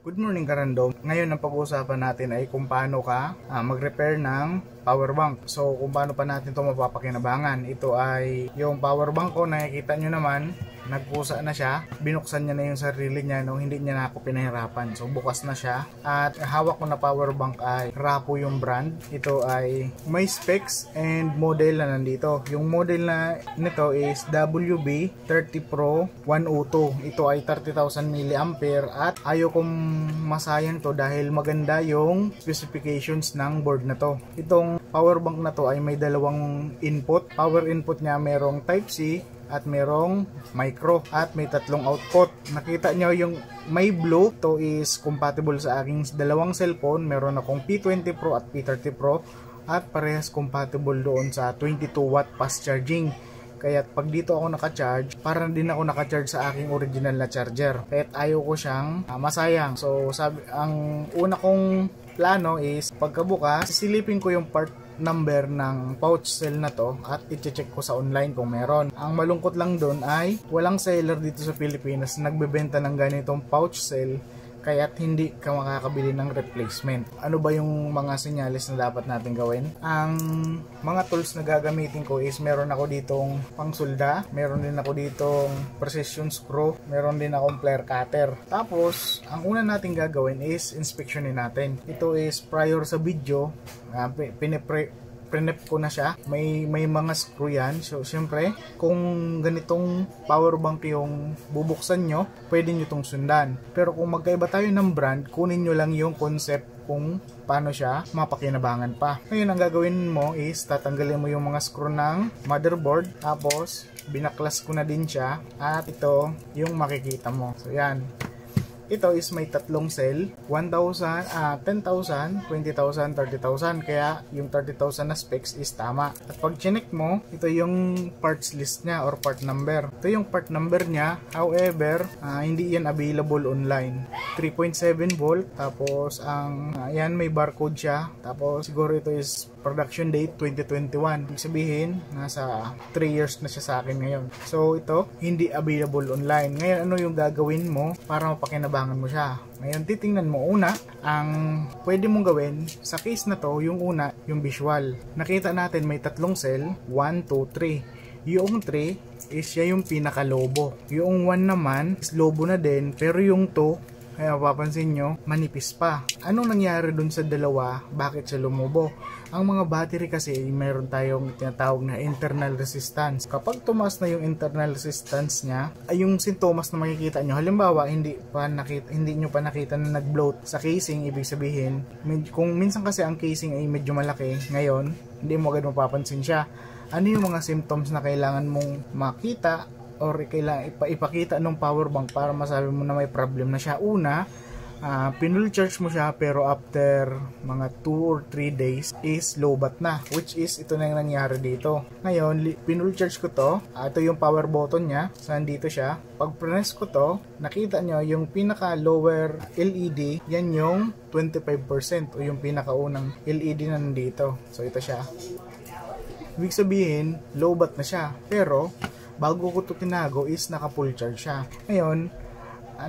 Good morning karandom. Ngayon ang pag-uusapan natin ay kung paano ka mag-repair ng power bank. So kung paano pa natin ito mapapakinabangan. Ito ay yung power bank ko, nakikita nyo naman, nagpusa na siya. Binuksan niya na yung sarili niya nung hindi niya na ako pinahirapan. So bukas na siya. At hawak ko na power bank ay Rapo yung brand. Ito ay may specs and model na nandito. Yung model na nito is WB30 Pro 102. Ito ay 30,000 mAh at ayaw kong masayang to dahil maganda yung specifications ng board na to. Itong power bank na to ay may dalawang input. Power input niya merong Type C at merong micro at may tatlong output. Nakita nyo yung may blue, to is compatible sa aking dalawang cellphone. Meron akong P20 Pro at P30 Pro at parehas compatible doon sa 22 watt fast charging. Kaya pag dito ako naka-charge, parang din ako naka-charge sa aking original na charger. Kaya ayaw ko siyang masayang. So ang una kong plano is pagkabukas, sisilipin ko yung part number ng pouch cell na to at i-check ko sa online kung meron. Ang malungkot lang doon ay walang seller dito sa Pilipinas na nagbebenta ng ganitong pouch cell, kaya't hindi ka makakabili ng replacement. Ano ba yung mga senyales na dapat natin gawin? Ang mga tools na gagamitin ko is meron ako ditong pangsulda, meron din ako ditong precision screw, meron din akong flare cutter. Tapos, ang una natin gagawin is inspectionin natin. Ito is prior sa video, pinep ko na siya. May mga screw yan. So, syempre, kung ganitong power bank yung bubuksan nyo, pwede nyo itong sundan. Pero kung magkaiba tayo ng brand, kunin nyo lang yung concept kung paano siya mapakinabangan pa. Ngayon, ang gagawin mo is tatanggalin mo yung mga screw ng motherboard. Tapos, binaklas ko na din siya. At ito, yung makikita mo. So, yan. Ito is may tatlong cell, 1,000, 10,000, 20,000, 30,000. Kaya yung 30,000 na specs is tama. At pag chinek mo, ito yung parts list niya or part number. Ito yung part number niya. However, hindi yan available online. 3.7 volt. Tapos, yan may barcode siya. Tapos, siguro ito is production date 2021. Ibig sabihin, nasa 3 years na siya sa akin ngayon. So, ito, hindi available online. Ngayon, ano yung gagawin mo para mapakinabangan mo siya? Ngayon, titingnan mo una, ang pwede mong gawin sa case na to, yung una, yung visual. Nakita natin may tatlong cell, 1, 2, 3. Yung 3 is siya yung pinakalobo. Yung 1 naman is lobo na din, pero yung 2, kaya mapapansin nyo, manipis pa. Anong nangyari dun sa dalawa? Bakit siya lumobo? Ang mga battery kasi, mayroon tayong tinatawag na internal resistance. Kapag tumaas na yung internal resistance niya, ay yung sintomas na makikita nyo. Halimbawa, hindi nyo pa nakita na nag-bloat sa casing, ibig sabihin, kung minsan kasi ang casing ay medyo malaki, ngayon, hindi mo agad mapapansin siya. Ano yung mga symptoms na kailangan mong makita or kailangan ipakita ng power bank para masabi mo na may problem na siya? Una, pinul charge mo siya pero after mga 2 or 3 days is lowbat na, which is ito na yung nangyari dito. Ngayon, pinul charge ko to, ito yung power button niya, saan dito siya. Pag press ko to, nakita nyo yung pinaka lower LED, yan yung 25% o yung pinakaunang LED na nandito. So ito siya. Ibig sabihin, lowbat na siya, pero bago ko ito tinago is naka full charge siya. Ngayon,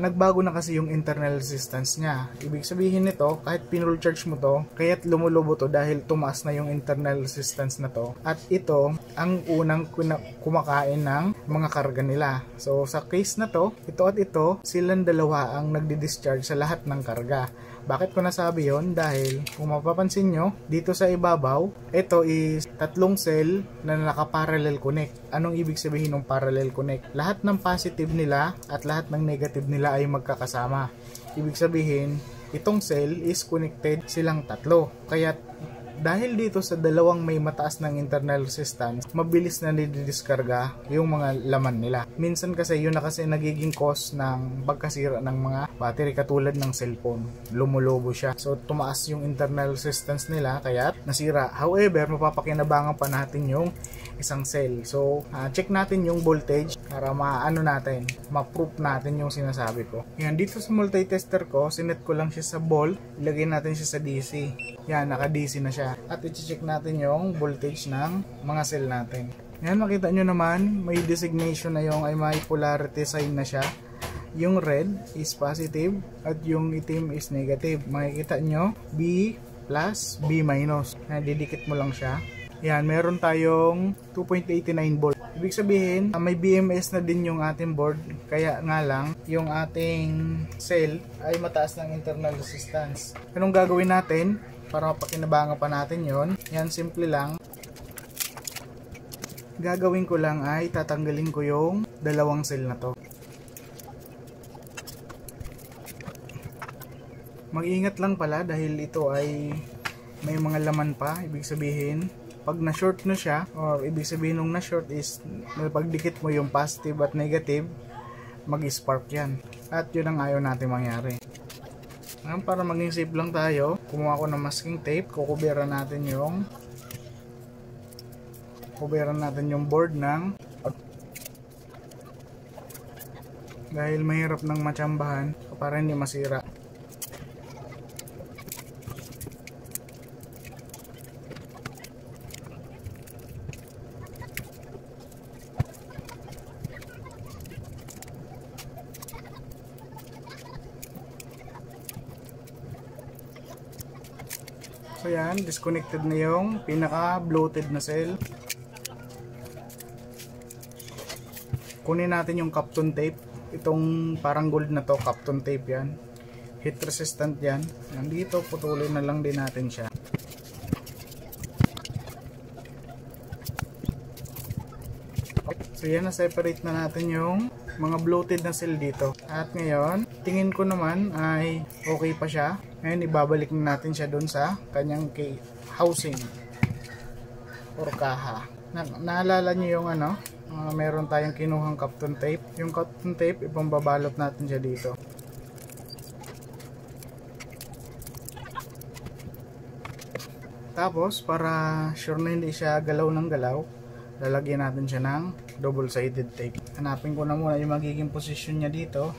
nagbago na kasi yung internal resistance niya. Ibig sabihin nito, kahit pinul charge mo to, kaya't lumulobo to dahil tumaas na yung internal resistance na to. At ito, ang unang kumakain ng mga karga nila. So, sa case na to, ito at ito, silang dalawa ang nagdi-discharge sa lahat ng karga. Bakit ko nasabi yon? Dahil kung mapapansin nyo, dito sa ibabaw, ito is tatlong cell na naka-parallel connect. Anong ibig sabihin ng parallel connect? Lahat ng positive nila at lahat ng negative nila ay magkakasama. Ibig sabihin, itong cell is connected silang tatlo. Kaya dahil dito sa dalawang may mataas ng internal resistance, mabilis na nididiskarga yung mga laman nila. Minsan kasi yun na kasi nagiging cause ng pagkasira ng mga battery katulad ng cellphone. Lumulobo siya. So tumaas yung internal resistance nila kaya nasira. However, mapapakinabangan pa natin yung isang cell. So check natin yung voltage para ma-proof natin yung sinasabi ko. Yan, dito sa multi-tester ko, sinet ko lang siya sa volt. Ilagay natin siya sa DC. Yan, naka-DC na siya. At i-check natin yung voltage ng mga cell natin. Yan, makita nyo naman, may designation na yung ay may polarity sign na siya. yung red is positive at yung itim is negative. Makikita nyo, B plus, B minus. Didikit mo lang siya. Yan, meron tayong 2.89 volt. Ibig sabihin, may BMS na din yung ating board. Kaya nga lang, yung ating cell ay mataas ng internal resistance. Anong gagawin natin para mapakinabangan pa natin yon? Yan, simple lang. Gagawin ko lang ay tatanggalin ko yung dalawang cell na to. Mag-ingat lang pala dahil ito ay may mga laman pa. Ibig sabihin, pag na-short na siya, or ibig sabihin nung na-short is pagdikit mo yung positive at negative, mag-spark yan. At yun ang ayaw natin mangyari. Ngayon, para maging safe lang tayo, kumuha ko ng masking tape, kukuberan natin yung board ng dahil mahirap ng matsambahan para hindi masira. So yan, disconnected na yung pinaka bloated na cell. Kunin natin yung Kapton tape. Itong parang gold na to, Kapton tape yan. Heat resistant yan. Nandito, putulin na lang din natin siya. So yan, na-separate na natin yung mga bloated na cell dito. At ngayon, tingin ko naman ay okay pa siya. Ngayon, ibabalik na natin siya doon sa kanyang housing or kaha. Naalala nyo yung ano? Meron tayong kinuhang Kapton tape. Yung Kapton tape, ipambabalot natin siya dito. Tapos, para sure na hindi siya galaw ng galaw, lalagyan natin siya ng double-sided tape. Hanapin ko na muna yung magiging posisyon niya dito.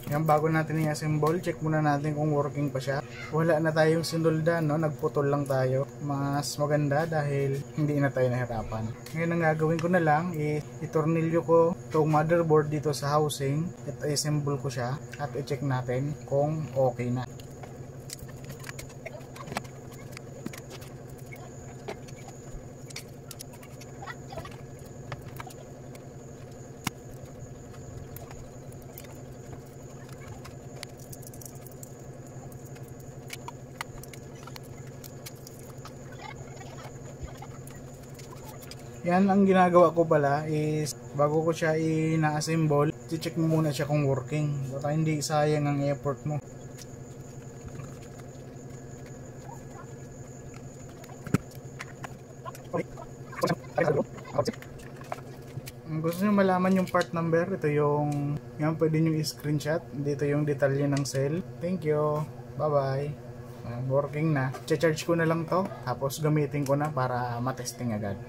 Yan, bago natin i-assemble, check muna natin kung working pa siya. Wala na tayong sinulda, no? Nagputol lang tayo. Mas maganda dahil hindi na tayo nahirapan. Ngayon, ang gagawin ko na lang, itornilyo ko itong motherboard dito sa housing at i-assemble ko siya at i-check natin kung okay na. Yan, ang ginagawa ko pala is bago ko siya ina-assemble, i-check mo muna siya kung working. Baka hindi sayang ang effort mo. Kung gusto nyo malaman yung part number, ito yung yan, pwede nyo i-screenshot. Dito yung detalye ng cell. Thank you. Bye bye. Working na. Che-charge ko na lang to, tapos gamitin ko na para matesting agad.